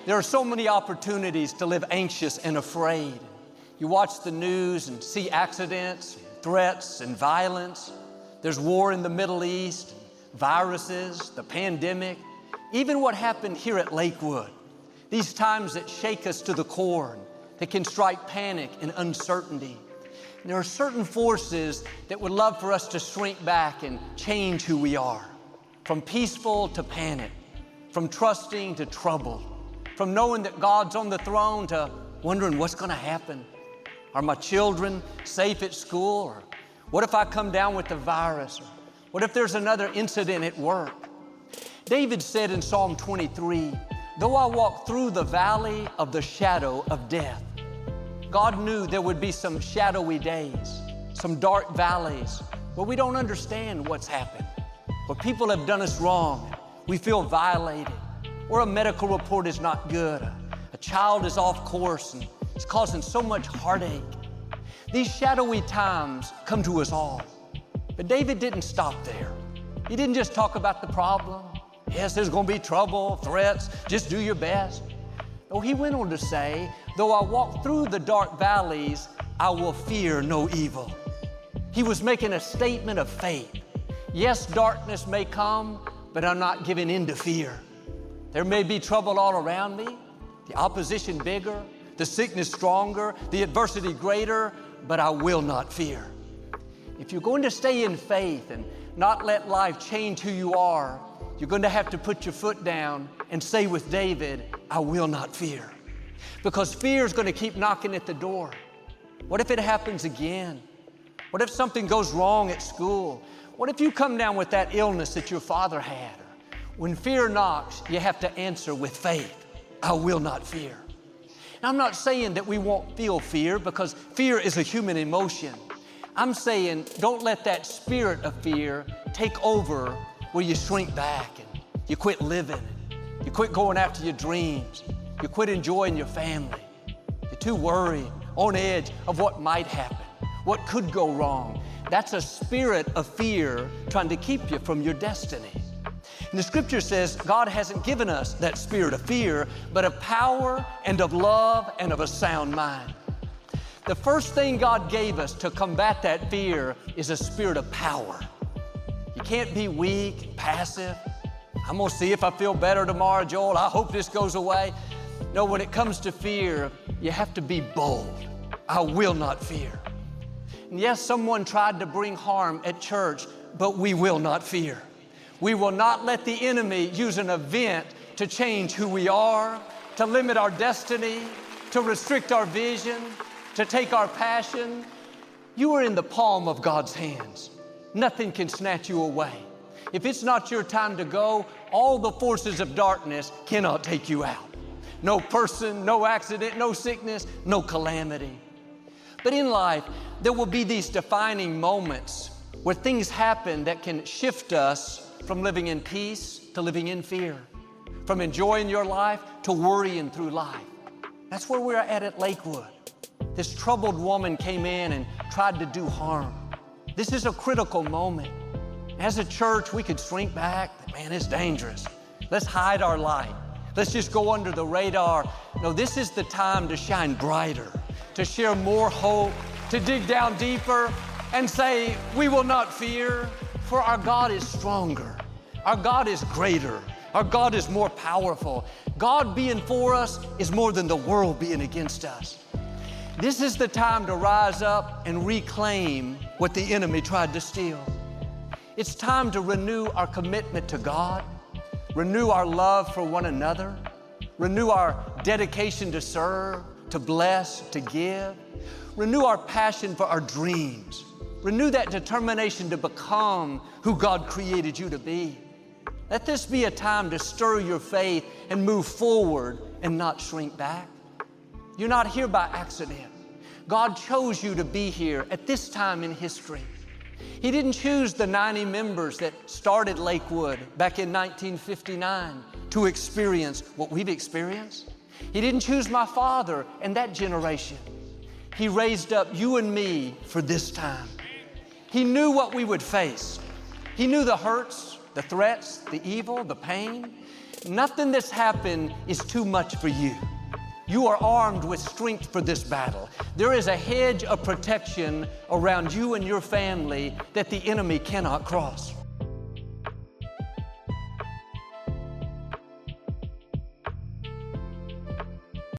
there are so many opportunities to live anxious and afraid. You watch the news and see accidents, threats, and violence. There's war in the Middle East, viruses, the pandemic, even what happened here at Lakewood. These times that shake us to the core, that can strike panic and uncertainty. And there are certain forces that would love for us to shrink back and change who we are. From peaceful to panic, from trusting to trouble, from knowing that God's on the throne to wondering what's going to happen. Are my children safe at school? Or what if I come down with the virus? Or what if there's another incident at work? David said in Psalm 23, though I walk through the valley of the shadow of death. God knew there would be some shadowy days, some dark valleys where we don't understand what's happened, where people have done us wrong, we feel violated, or a medical report is not good, a child is off course and it's causing so much heartache. These shadowy times come to us all. But David didn't stop there. He didn't just talk about the problem. Yes, there's going to be trouble, threats, just do your best. No, he went on to say, though I walk through the dark valleys, I will fear no evil. He was making a statement of faith. Yes, darkness may come, but I'm not giving in to fear. There may be trouble all around me, the opposition bigger, the sickness stronger, the adversity greater, but I will not fear. If you're going to stay in faith and not let life change who you are, you're going to have to put your foot down and say with David, I will not fear. Because fear is going to keep knocking at the door. What if it happens again? What if something goes wrong at school? What if you come down with that illness that your father had? When fear knocks, you have to answer with faith. I will not fear. Now, I'm not saying that we won't feel fear, because fear is a human emotion. I'm saying don't let that spirit of fear take over where you shrink back and you quit living, and you quit going after your dreams, you quit enjoying your family. You're too worried, on edge of what might happen, what could go wrong. That's a spirit of fear trying to keep you from your destiny. And the scripture says God hasn't given us that spirit of fear, but of power and of love and of a sound mind. The first thing God gave us to combat that fear is a spirit of power. You can't be weak and passive. I'm gonna see if I feel better tomorrow, Joel. I hope this goes away. No, when it comes to fear, you have to be bold. I will not fear. And yes, someone tried to bring harm at church, but we will not fear. We will not let the enemy use an event to change who we are, to limit our destiny, to restrict our vision, to take our passion. You are in the palm of God's hands. Nothing can snatch you away. If it's not your time to go, all the forces of darkness cannot take you out. No person, no accident, no sickness, no calamity. But in life, there will be these defining moments where things happen that can shift us from living in peace to living in fear, from enjoying your life to worrying through life. That's where we're at Lakewood. This troubled woman came in and tried to do harm. This is a critical moment. As a church, we could shrink back. Man, it's dangerous. Let's hide our light. Let's just go under the radar. No, this is the time to shine brighter, to share more hope, to dig down deeper and say, we will not fear, for our God is stronger. Our God is greater. Our God is more powerful. God being for us is more than the world being against us. This is the time to rise up and reclaim what the enemy tried to steal. It's time to renew our commitment to God, renew our love for one another, renew our dedication to serve, to bless, to give, renew our passion for our dreams, renew that determination to become who God created you to be. Let this be a time to stir your faith and move forward and not shrink back. You're not here by accident. God chose you to be here at this time in history. He didn't choose the 90 members that started Lakewood back in 1959 to experience what we've experienced. He didn't choose my father and that generation. He raised up you and me for this time. He knew what we would face. He knew the hurts, the threats, the evil, the pain. Nothing that's happened is too much for you. You are armed with strength for this battle. There is a hedge of protection around you and your family that the enemy cannot cross.